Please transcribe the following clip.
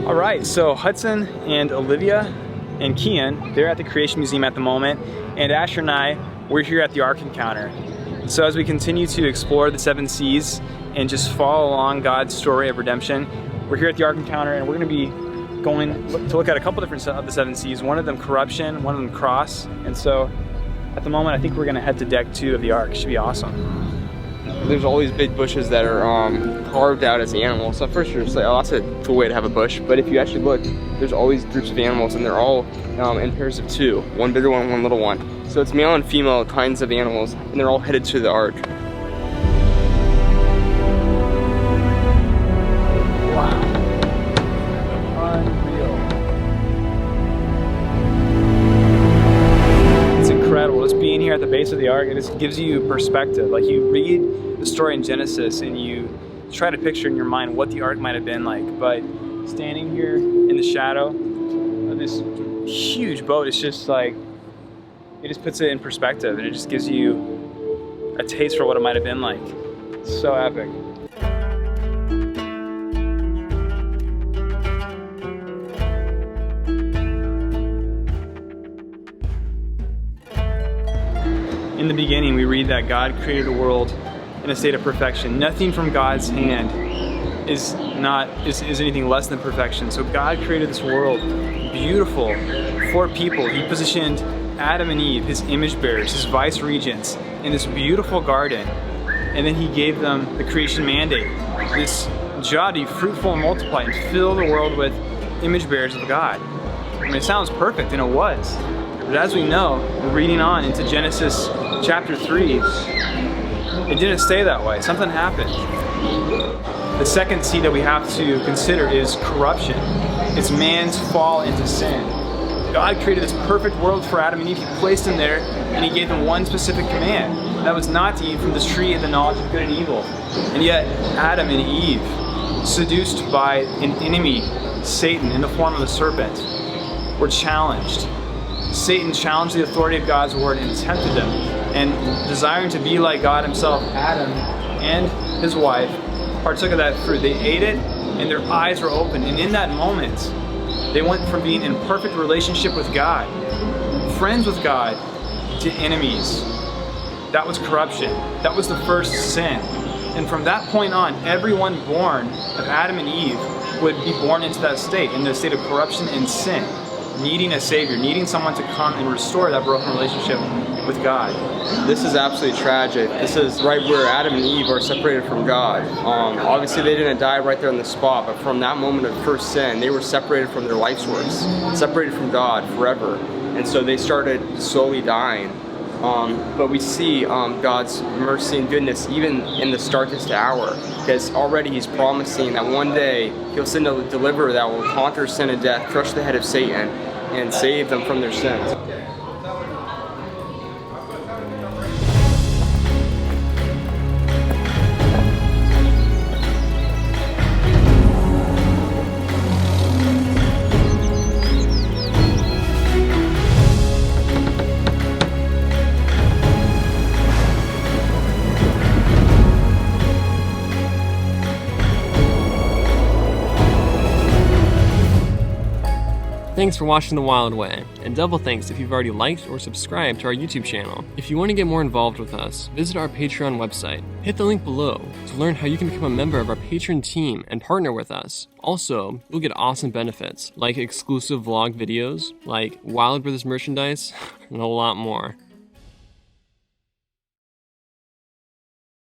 All right, so Hudson and Olivia and Kian, they're at the Creation Museum at the moment, and Asher and I, we're here at the Ark Encounter. So as we continue to explore the 7 seas and just follow along God's story of redemption, we're here at the Ark Encounter, and we're going to be going to look at a couple different of the 7 seas. One of them corruption, one of them cross, and so at the moment I think we're going to head to deck 2 of the Ark. It should be awesome. There's all these big bushes that are carved out as animals. So at first you're just like, oh, that's a cool way to have a bush. But if you actually look, there's always groups of animals, and they're all in pairs of 2. One bigger one, one little one. So it's male and female kinds of animals, and they're all headed to the Ark. Wow. Unreal. It's incredible. Just being here at the base of the Ark, it just gives you perspective. Like, you read the story in Genesis and you try to picture in your mind what the Ark might have been like, but standing here in the shadow of this huge boat, it's just like, it just puts it in perspective, and it just gives you a taste for what it might have been like. It's so epic. In the beginning, we read that God created the world in a state of perfection. Nothing from God's hand is anything less than perfection. So God created this world beautiful for people. He positioned Adam and Eve, his image bearers, his vice regents, in this beautiful garden. And then he gave them the creation mandate, this job to be fruitful and multiply and fill the world with image bearers of God. I mean, it sounds perfect, and it was. But as we know, reading on into Genesis chapter 3, it didn't stay that way. Something happened. The second sea that we have to consider is corruption. It's man's fall into sin. God created this perfect world for Adam and Eve. He placed them there, and he gave them one specific command. That was not to eat from this tree of the knowledge of good and evil. And yet, Adam and Eve, seduced by an enemy, Satan, in the form of a serpent, were challenged. Satan challenged the authority of God's word and tempted them. And desiring to be like God himself, Adam and his wife partook of that fruit. They ate it, and their eyes were opened. And in that moment, they went from being in perfect relationship with God, friends with God, to enemies. That was corruption. That was the first sin. And from that point on, everyone born of Adam and Eve would be born into that state, in the state of corruption and sin, needing a savior, needing someone to come and restore that broken relationship with God. This is absolutely tragic. This is right where Adam and Eve are separated from God. Obviously they didn't die right there on the spot, but from that moment of first sin, they were separated from their life's works, separated from God forever. And so they started slowly dying. But we see God's mercy and goodness even in this darkest hour, because already he's promising that one day he'll send a deliverer that will conquer sin and death, crush the head of Satan, and save them from their sins. Thanks for watching The Wild Way, and double thanks if you've already liked or subscribed to our YouTube channel. If you want to get more involved with us, visit our Patreon website. Hit the link below to learn how you can become a member of our patron team and partner with us. Also, you'll get awesome benefits, like exclusive vlog videos, like Wild Brothers merchandise, and a lot more.